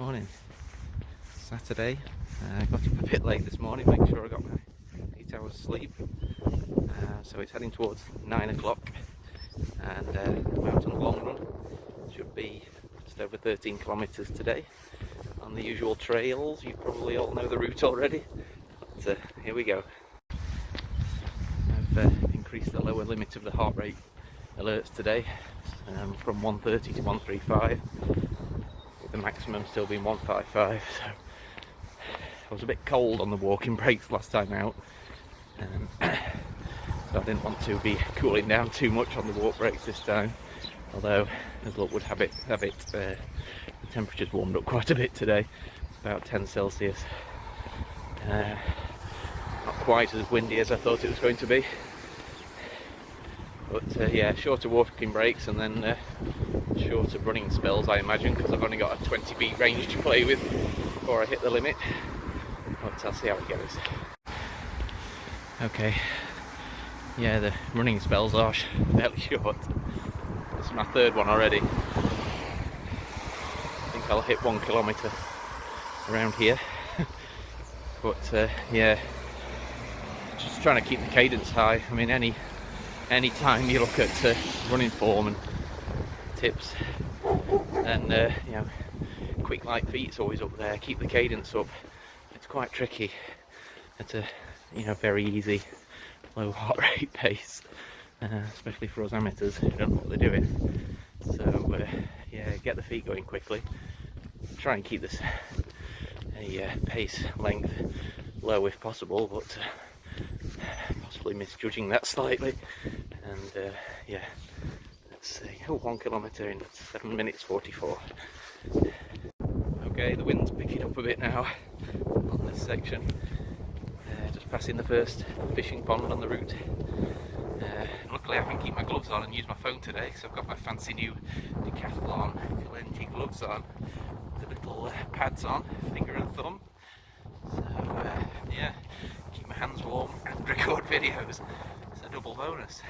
Morning. Saturday. Got up a bit late this morning, making sure I got my 8 hours sleep. So it's heading towards 9 o'clock, and I'm out on the long run. Should be just over 13 kilometres today on the usual trails. You probably all know the route already, but here we go. I've increased the lower limit of the heart rate alerts today from 130 to 135, with the maximum still being 155. So I was a bit cold on the walking breaks last time out, so I didn't want to be cooling down too much on the walk breaks this time. Although, as luck would have it, the temperature's warmed up quite a bit today, about 10 Celsius. Not quite as windy as I thought it was going to be, but yeah, shorter walking breaks and then shorter running spells, I imagine, because I've only got a 20 beat range to play with before I hit the limit. But I'll see how it goes. Okay, yeah, the running spells are fairly short. This is my third one already. I think I'll hit 1 kilometre around here. But yeah, just trying to keep the cadence high. I mean, any time you look at running form and tips, and you know, quick light feet's always up there. Keep the cadence up. It's quite tricky at a very easy low heart rate pace, especially for us amateurs who don't know what they're doing. So yeah, get the feet going quickly. Try and keep this pace length low if possible, but possibly misjudging that slightly. And yeah, let's see. 1 kilometre in 7 minutes 44. Okay, the wind's picking up a bit now on this section. Just passing the first fishing pond on the route. Luckily I can keep my gloves on and use my phone today, because I've got my fancy new Decathlon Kalenji gloves on, with the little pads on, finger and thumb. So yeah, keep my hands warm and record videos. It's a double bonus.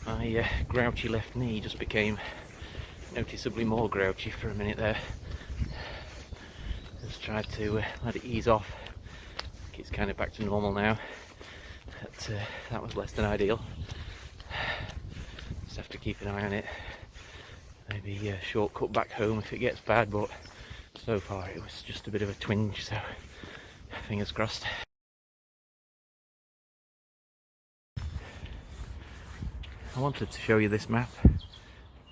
My grouchy left knee just became noticeably more grouchy for a minute there. Just tried to let it ease off. I think it's kind of back to normal now, but that was less than ideal. Just have to keep an eye on it. Maybe a shortcut back home if it gets bad, but so far it was just a bit of a twinge, so fingers crossed. I wanted to show you this map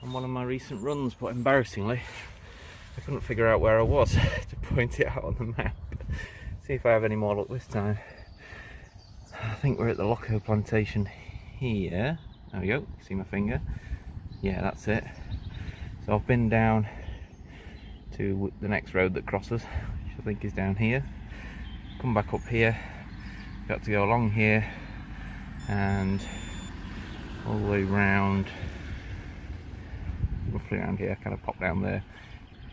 on one of my recent runs, but embarrassingly I couldn't figure out where I was to point it out on the map. See if I have any more luck this time. I think we're at the Loco plantation here. There we go, see my finger? Yeah, that's it. So I've been down to the next road that crosses, which I think is down here. Come back up here, got to go along here and all the way round, roughly around here, kind of pop down there,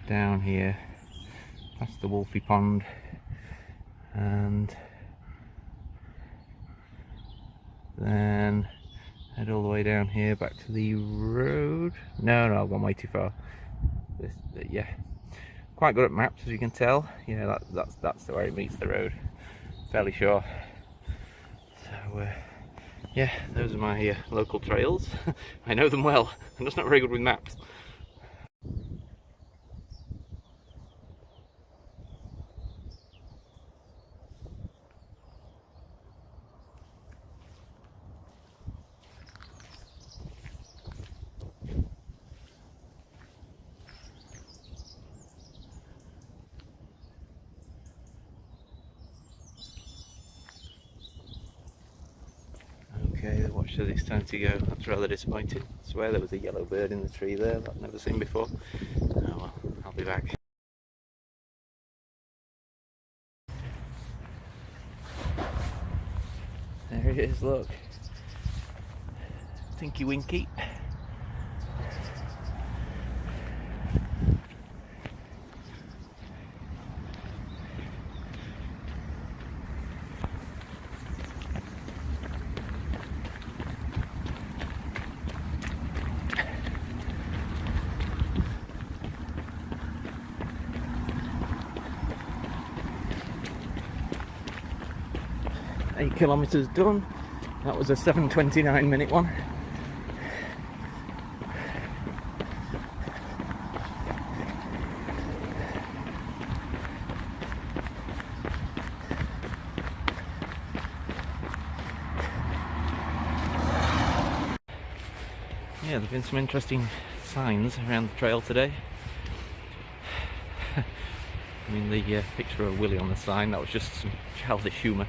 down here, past the Wolfie Pond, and then head all the way down here back to the road. No, I've gone way too far. Yeah, quite good at maps, as you can tell. Yeah, that's the way it meets the road. Fairly sure. So yeah, those are my local trails. I know them well. I'm just not very good with maps. Okay, watch says it's time to go. That's rather disappointing. I swear there was a yellow bird in the tree there that I've never seen before. Oh well, I'll be back. There it is, look. Tinky Winky. Eight kilometres done. That was a 7:29 minute one. Yeah, there have been some interesting signs around the trail today. I mean, the picture of Willie on the sign, that was just some childish humour.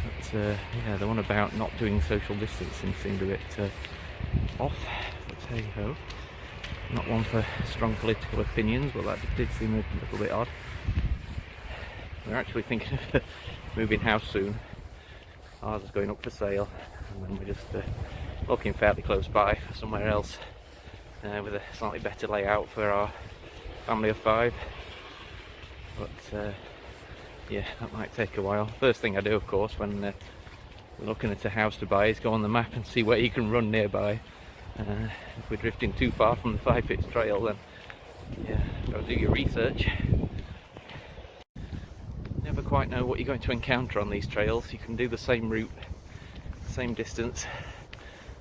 But yeah, the one about not doing social distancing seemed a bit off, but hey ho. Not one for strong political opinions, but that did seem a little bit odd. We're actually thinking of moving house soon. Ours is going up for sale, and then we're just looking fairly close by for somewhere else with a slightly better layout for our family of 5. But yeah, that might take a while. First thing I do, of course, when we're looking at a house to buy is go on the map and see where you can run nearby. If we're drifting too far from the 5 Pits trail, then yeah, go do your research. Never quite know what you're going to encounter on these trails. You can do the same route, same distance,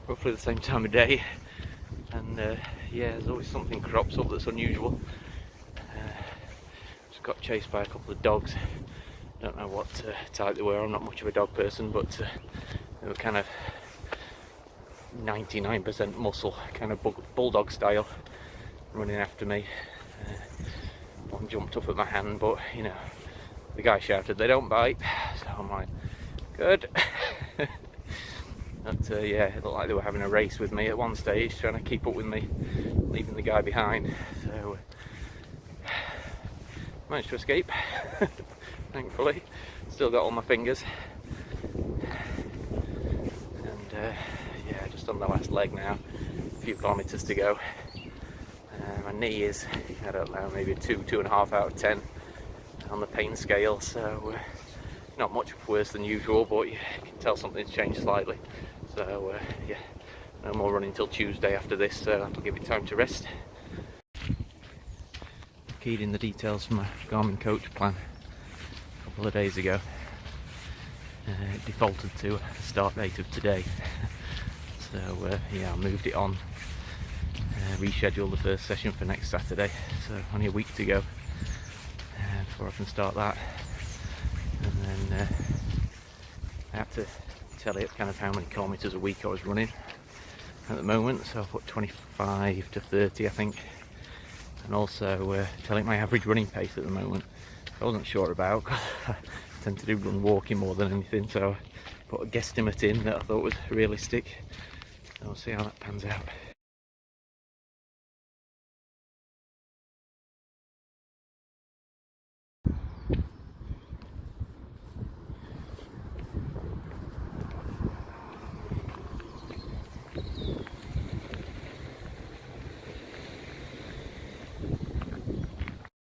roughly the same time of day, and yeah, there's always something crops up that's unusual. Just got chased by a couple of dogs. Don't know what type they were. I'm not much of a dog person, but they were kind of 99% muscle, kind of bulldog style, running after me. One jumped up at my hand, but you know, the guy shouted, "They don't bite," so I'm like, good. But yeah, it looked like they were having a race with me at one stage, trying to keep up with me, leaving the guy behind. So managed to escape, thankfully. Still got all my fingers. And yeah, just on the last leg now, a few kilometres to go. My knee is, I don't know, maybe 2.5 out of 10 on the pain scale, so not much worse than usual, but you can tell something's changed slightly. So yeah, no more running till Tuesday after this, so that'll give it time to rest. Keyed in the details from my Garmin coach plan a couple of days ago. It defaulted to the start date of today, so yeah, I moved it on, rescheduled the first session for next Saturday, so only a week to go before I can start that. And then I had to tell it kind of how many kilometres a week I was running at the moment, so I put 25 to 30 I think, and also tell it my average running pace at the moment. I wasn't sure about, because I tend to do run walking more than anything, so I put a guesstimate in that I thought was realistic. So we'll see how that pans out.